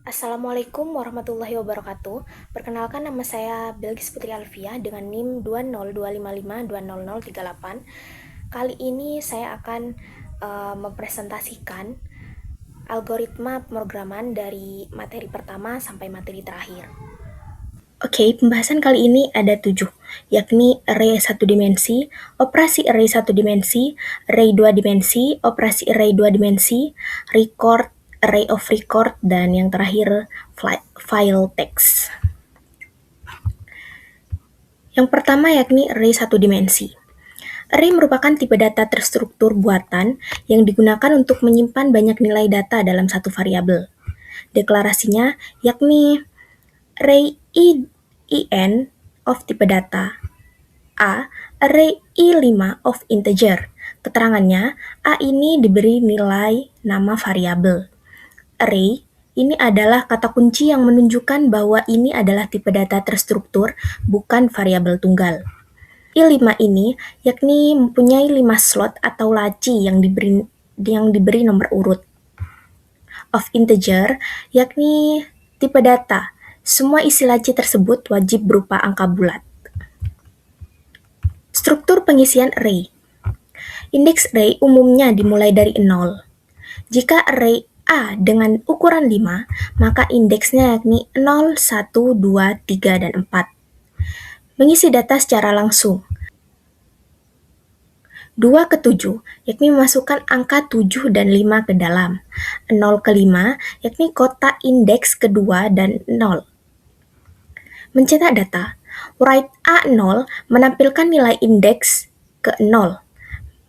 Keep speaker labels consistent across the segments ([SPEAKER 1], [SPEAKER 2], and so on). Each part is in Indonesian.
[SPEAKER 1] Assalamualaikum warahmatullahi wabarakatuh. Perkenalkan, nama saya Belgis Putri Alfia dengan NIM 20255200038. Kali ini saya akan mempresentasikan algoritma pemrograman dari materi pertama sampai materi terakhir. Oke, pembahasan kali ini ada 7, yakni array 1 dimensi, operasi array 1 dimensi, array 2 dimensi, operasi array 2 dimensi, record, array of record, dan yang terakhir file text. Yang pertama yakni array 1 dimensi. Array merupakan tipe data terstruktur buatan yang digunakan untuk menyimpan banyak nilai data dalam satu variabel. Deklarasinya yakni array IN of tipe data. A. Array I5 of integer. Keterangannya, A ini diberi nilai nama variabel. Array ini adalah kata kunci yang menunjukkan bahwa ini adalah tipe data terstruktur, bukan variabel tunggal. I5 ini yakni mempunyai 5 slot atau laci yang diberi nomor urut. Of integer yakni tipe data. Semua isi laci tersebut wajib berupa angka bulat. Struktur pengisian array. Indeks array umumnya dimulai dari 0. Jika array A dengan ukuran 5, maka indeksnya yakni 0, 1, 2, 3, dan 4. Mengisi data secara langsung. 2 ke 7, yakni memasukkan angka 7 dan 5 ke dalam. 0 ke 5, yakni kotak indeks kedua dan 0. Mencetak data. Write A0 menampilkan nilai indeks ke 0.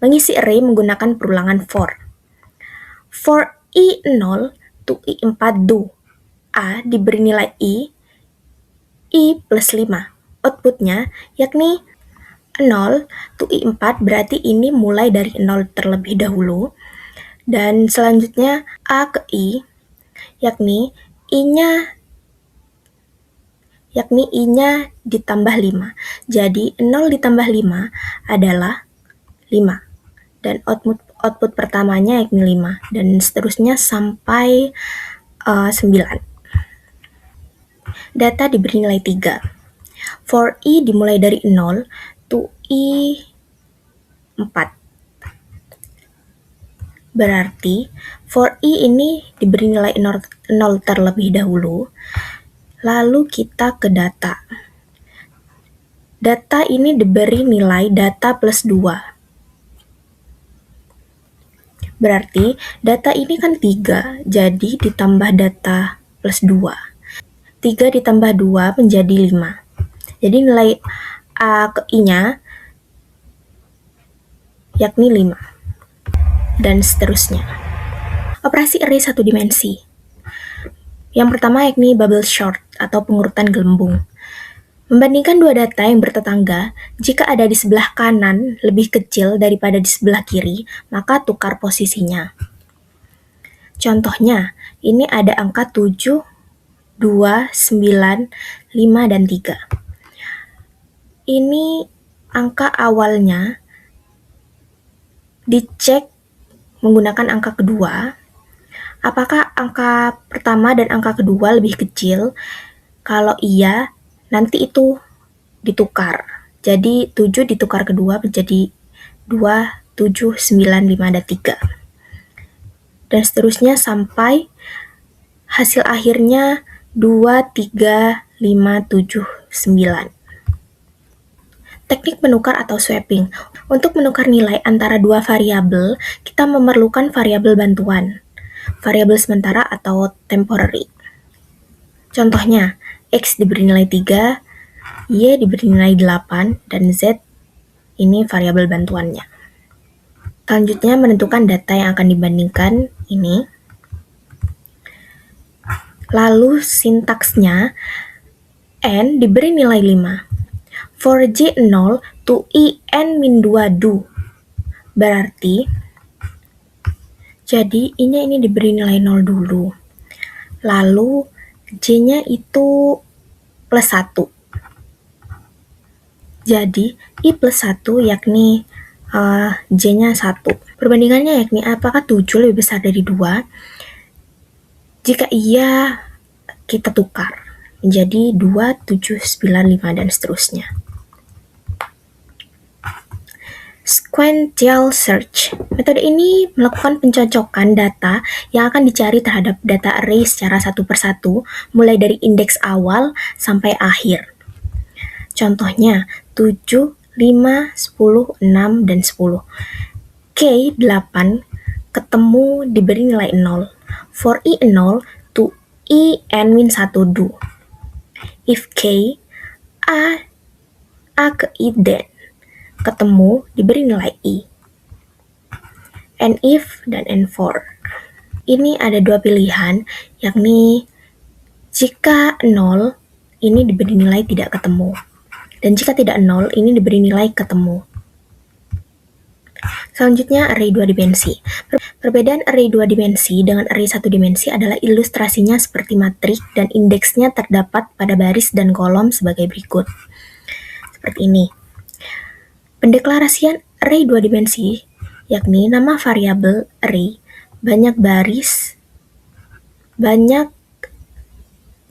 [SPEAKER 1] Mengisi array menggunakan perulangan for. For I0 to I4 do. A diberi nilai I plus 5. Outputnya yakni 0 to I4 berarti ini mulai dari 0 terlebih dahulu. Dan selanjutnya A ke I yakni I-nya ditambah 5. Jadi 0 ditambah 5 adalah 5. Dan output pertamanya yakni 5. Dan seterusnya sampai 9. Data diberi nilai 3. For I dimulai dari 0 to I4. Berarti for I ini diberi nilai 0 terlebih dahulu. Lalu kita ke data. Data ini diberi nilai data plus 2. Berarti data ini kan 3, jadi ditambah data plus 2. 3 ditambah 2 menjadi 5. Jadi nilai A ke I-nya yakni 5. Dan seterusnya. Operasi array 1 dimensi. Yang pertama yakni bubble sort atau pengurutan gelembung. Membandingkan dua data yang bertetangga, jika ada di sebelah kanan lebih kecil daripada di sebelah kiri, maka tukar posisinya. Contohnya, ini ada angka 7, 2, 9, 5, dan 3. Ini angka awalnya dicek menggunakan angka kedua. Apakah angka pertama dan angka kedua lebih kecil? Kalau iya, nanti itu ditukar. Jadi 7 ditukar kedua menjadi 2, 7, 9, 5, dan 3. Dan seterusnya sampai hasil akhirnya 2, 3, 5, 7, 9. Teknik menukar atau swapping. Untuk menukar nilai antara dua variabel, kita memerlukan variabel bantuan. Variabel sementara atau temporary. Contohnya, X diberi nilai 3, Y diberi nilai 8, dan Z ini variabel bantuannya. Selanjutnya menentukan data yang akan dibandingkan ini. Lalu sintaksnya, N diberi nilai 5. For J0 to IN-2 do. Berarti jadi I-nya ini diberi nilai 0 dulu. Lalu J-nya itu plus 1. Jadi I plus 1 yakni J-nya 1. Perbandingannya yakni apakah 7 lebih besar dari 2? Jika iya, kita tukar menjadi 2, 7, 9, 5, dan seterusnya. Sequential search. Metode ini melakukan pencocokan data yang akan dicari terhadap data array secara satu persatu, mulai dari indeks awal sampai akhir. Contohnya 7, 5, 10, 6, dan 10. K 8 ketemu diberi nilai 0. For I 0 to I n-1 do. If K A ke I then ketemu diberi nilai I. And if dan and for. Ini ada dua pilihan, yakni jika 0 ini diberi nilai tidak ketemu, dan jika tidak 0 ini diberi nilai ketemu. Selanjutnya array 2 dimensi. Perbedaan array 2 dimensi dengan array 1 dimensi adalah ilustrasinya seperti matrik dan indeksnya terdapat pada baris dan kolom sebagai berikut. Seperti ini. Pendeklarasian array 2 dimensi, yakni nama variabel array, banyak baris, banyak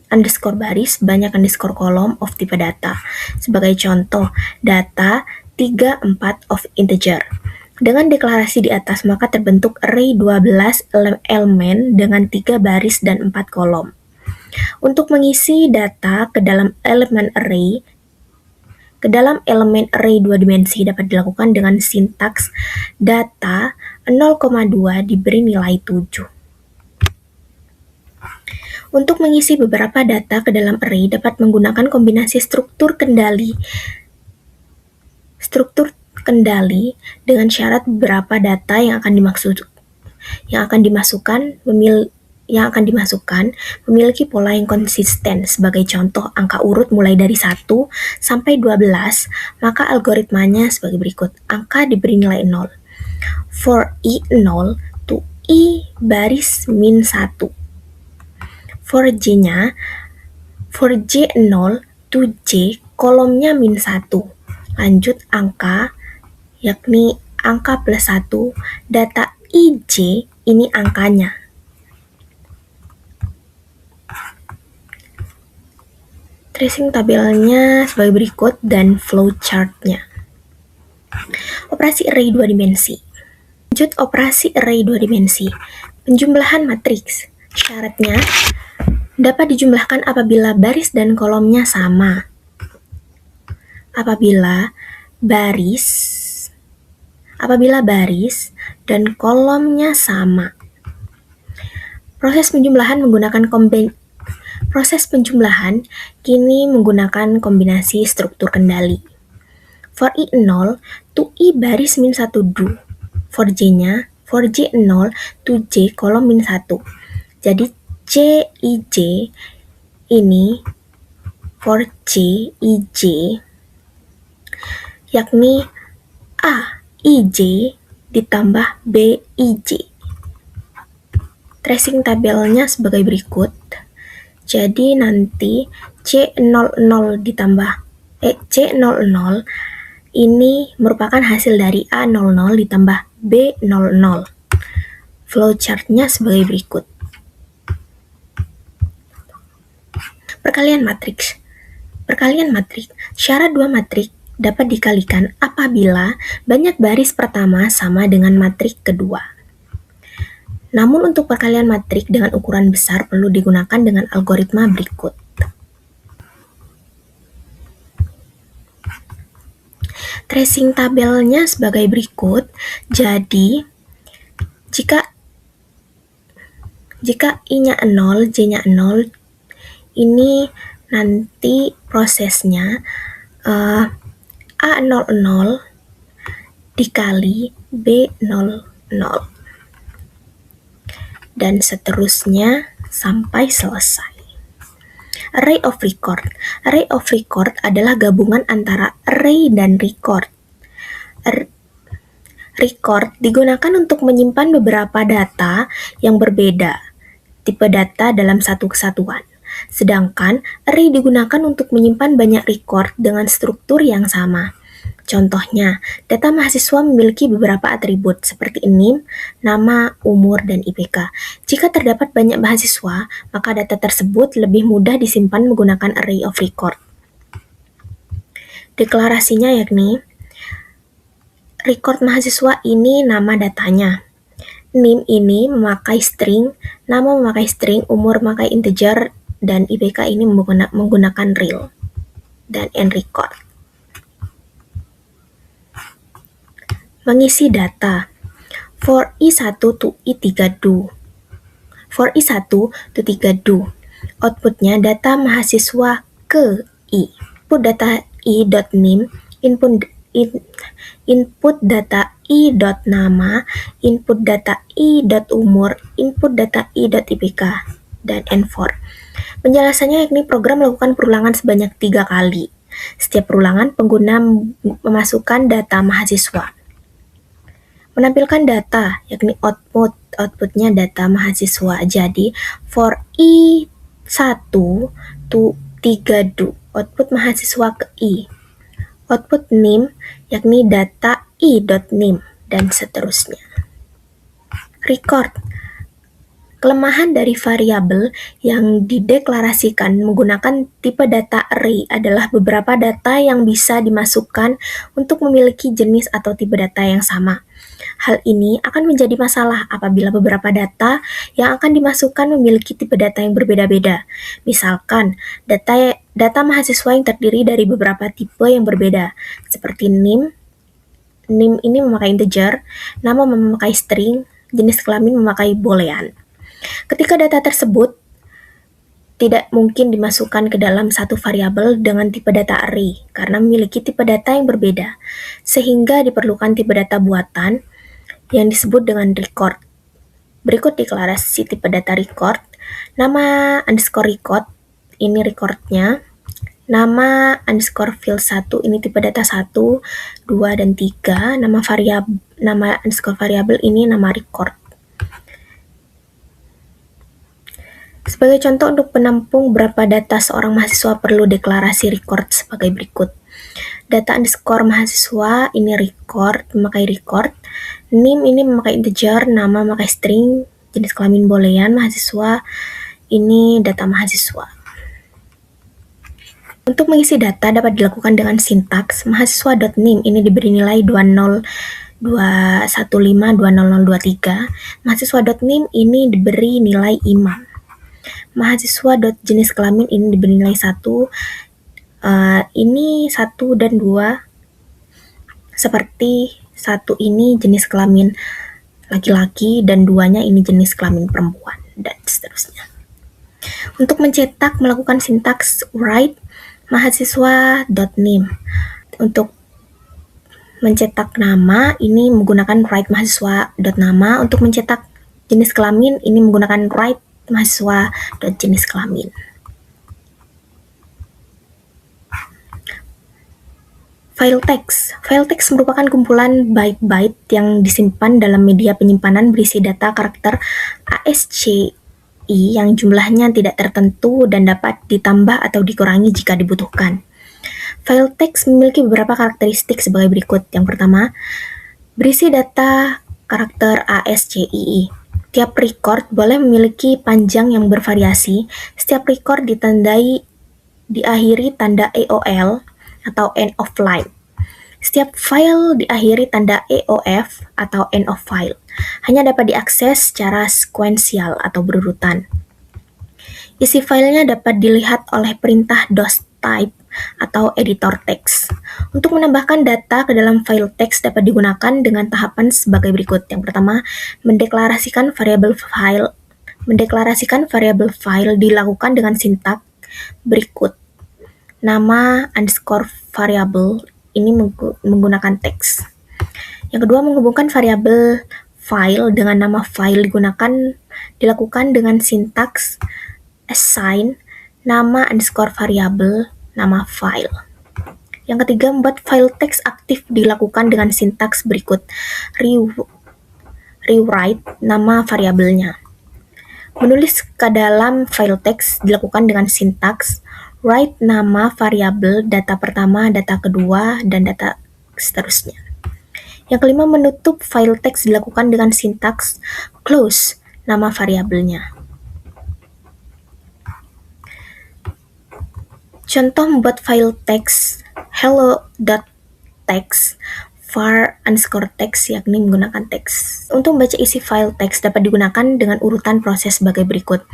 [SPEAKER 1] underscore baris, banyak underscore kolom of tipe data. Sebagai contoh, data 3, 4 of integer. Dengan deklarasi di atas, maka terbentuk array 12 elemen dengan 3 baris dan 4 kolom. Untuk mengisi data ke dalam elemen array 2 dimensi dapat dilakukan dengan sintaks data 0,2 diberi nilai 7. Untuk mengisi beberapa data ke dalam array dapat menggunakan kombinasi struktur kendali dengan syarat beberapa data yang akan dimasukkan memiliki pola yang konsisten. Sebagai contoh, angka urut mulai dari 1 sampai 12, maka algoritmanya sebagai berikut. Angka diberi nilai 0. For I 0 to I baris min 1. For J 0 to J kolomnya min 1. Lanjut angka, yakni angka plus 1, data IJ ini angkanya. Tracing tabelnya sebagai berikut dan flowchart-nya. Operasi array 2 dimensi. Lanjut operasi array 2 dimensi. Penjumlahan matriks. Syaratnya dapat dijumlahkan apabila baris dan kolomnya sama. Apabila baris dan kolomnya sama. Proses penjumlahan kini menggunakan kombinasi struktur kendali. For I 0 to I baris min 1 do. For J 0 to J kolom min 1. Jadi CIJ ini for CIJ yakni AIJ ditambah BIJ. Tracing tabelnya sebagai berikut. Jadi nanti C00 ini merupakan hasil dari A00 ditambah B00. Flowchart-nya sebagai berikut. Perkalian matriks. Syarat dua matrik dapat dikalikan apabila banyak baris pertama sama dengan matrik kedua. Namun untuk perkalian matrik dengan ukuran besar perlu digunakan dengan algoritma berikut. Tracing tabelnya sebagai berikut. Jadi jika I-nya 0, J-nya 0, ini nanti prosesnya A00 dikali B00 dan seterusnya sampai selesai. Array of record. Array of record adalah gabungan antara array dan record. Record digunakan untuk menyimpan beberapa data yang berbeda, tipe data dalam satu kesatuan. Sedangkan array digunakan untuk menyimpan banyak record dengan struktur yang sama. Contohnya, data mahasiswa memiliki beberapa atribut seperti NIM, nama, umur, dan IPK. Jika terdapat banyak mahasiswa, maka data tersebut lebih mudah disimpan menggunakan array of record. Deklarasinya yakni, record mahasiswa ini nama datanya. NIM ini memakai string, nama memakai string, umur memakai integer, dan IPK ini menggunakan real. Dan end record. Mengisi data. For I1 to I3 do. For I1 to 3 do. Outputnya data mahasiswa ke I. Input data I.nim, input data I.nama, input data I.umur, input data I.ipk, dan N4. Penjelasannya yakni program melakukan perulangan sebanyak 3 kali. Setiap perulangan, pengguna memasukkan data mahasiswa. Menampilkan data, yakni outputnya data mahasiswa. Jadi, for I1 to 3 do, output mahasiswa ke I. Output NIM, yakni data I.nim, dan seterusnya. Record. Kelemahan dari variabel yang dideklarasikan menggunakan tipe data array adalah beberapa data yang bisa dimasukkan untuk memiliki jenis atau tipe data yang sama. Hal ini akan menjadi masalah apabila beberapa data yang akan dimasukkan memiliki tipe data yang berbeda-beda. Misalkan, data mahasiswa yang terdiri dari beberapa tipe yang berbeda, seperti NIM. NIM ini memakai integer, nama memakai string, jenis kelamin memakai boolean. Ketika data tersebut tidak mungkin dimasukkan ke dalam satu variabel dengan tipe data array karena memiliki tipe data yang berbeda, sehingga diperlukan tipe data buatan yang disebut dengan record. Berikut deklarasi tipe data record. Nama underscore record, ini recordnya. Nama underscore field 1, ini tipe data 1, 2, dan 3. Nama underscore variabel ini nama record. Sebagai contoh untuk penampung berapa data seorang mahasiswa perlu deklarasi record sebagai berikut. Data underscore mahasiswa ini record, memakai record. NIM ini memakai integer, nama memakai string, jenis kelamin boolean, mahasiswa ini data mahasiswa. Untuk mengisi data dapat dilakukan dengan sintaks mahasiswa.nim ini diberi nilai 20215200023. Mahasiswa.nim ini diberi nilai imam. Mahasiswa.jenis kelamin ini diberi nilai 1. Ini 1 dan 2. Seperti 1 ini jenis kelamin laki-laki dan 2-nya ini jenis kelamin perempuan, dan seterusnya. Untuk mencetak melakukan sintaks write mahasiswa.nim. Untuk mencetak nama ini menggunakan write mahasiswa.nama. Untuk mencetak jenis kelamin ini menggunakan write mahasiswa.jenis kelamin. File text. File text merupakan kumpulan byte-byte yang disimpan dalam media penyimpanan berisi data karakter ASCII yang jumlahnya tidak tertentu dan dapat ditambah atau dikurangi jika dibutuhkan. File text memiliki beberapa karakteristik sebagai berikut. Yang pertama, berisi data karakter ASCII. Tiap record boleh memiliki panjang yang bervariasi. Setiap record diakhiri tanda EOL atau end of line. Setiap file diakhiri tanda EOF atau end of file. Hanya dapat diakses secara sekuensial atau berurutan. Isi filenya dapat dilihat oleh perintah dostype atau editor text. Untuk menambahkan data ke dalam file text dapat digunakan dengan tahapan sebagai berikut. Yang pertama, mendeklarasikan variabel file. Mendeklarasikan variabel file dilakukan dengan sintaks berikut. Nama underscore variabel ini menggunakan teks. Yang kedua, menghubungkan variabel file dengan nama file dilakukan dengan sintaks assign nama underscore variabel nama file. Yang ketiga, membuat file text aktif dilakukan dengan sintaks berikut. Rewrite nama variabelnya. Menulis ke dalam file text dilakukan dengan sintaks write nama variabel data pertama, data kedua, dan data seterusnya. Yang kelima, menutup file teks dilakukan dengan sintaks close nama variabelnya. Contoh membuat file teks hello.txt var_text yakni menggunakan teks. Untuk membaca isi file teks dapat digunakan dengan urutan proses sebagai berikut.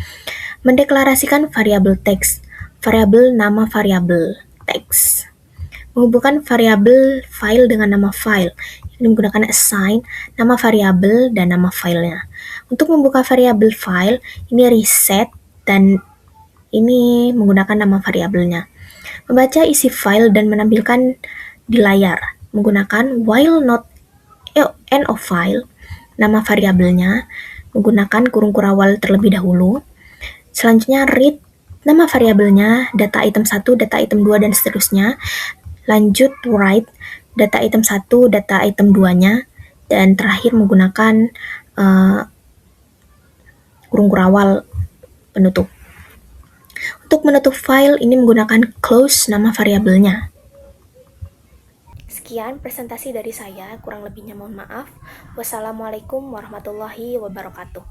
[SPEAKER 1] Mendeklarasikan variabel teks, variabel nama variabel teks. Menghubungkan variabel file dengan nama file, yakni menggunakan assign, nama variabel dan nama filenya. Untuk membuka variabel file, ini reset dan ini menggunakan nama variabelnya. Membaca isi file dan menampilkan di layar menggunakan while not end of file, nama variabelnya menggunakan kurung kurawal terlebih dahulu. Selanjutnya read nama variabelnya, data item 1, data item 2 dan seterusnya. Lanjut write data item 1, data item 2-nya dan terakhir menggunakan kurung kurawal penutup. Untuk menutup file ini menggunakan close nama variabelnya. Sekian presentasi dari saya, kurang lebihnya mohon maaf. Wassalamualaikum warahmatullahi wabarakatuh.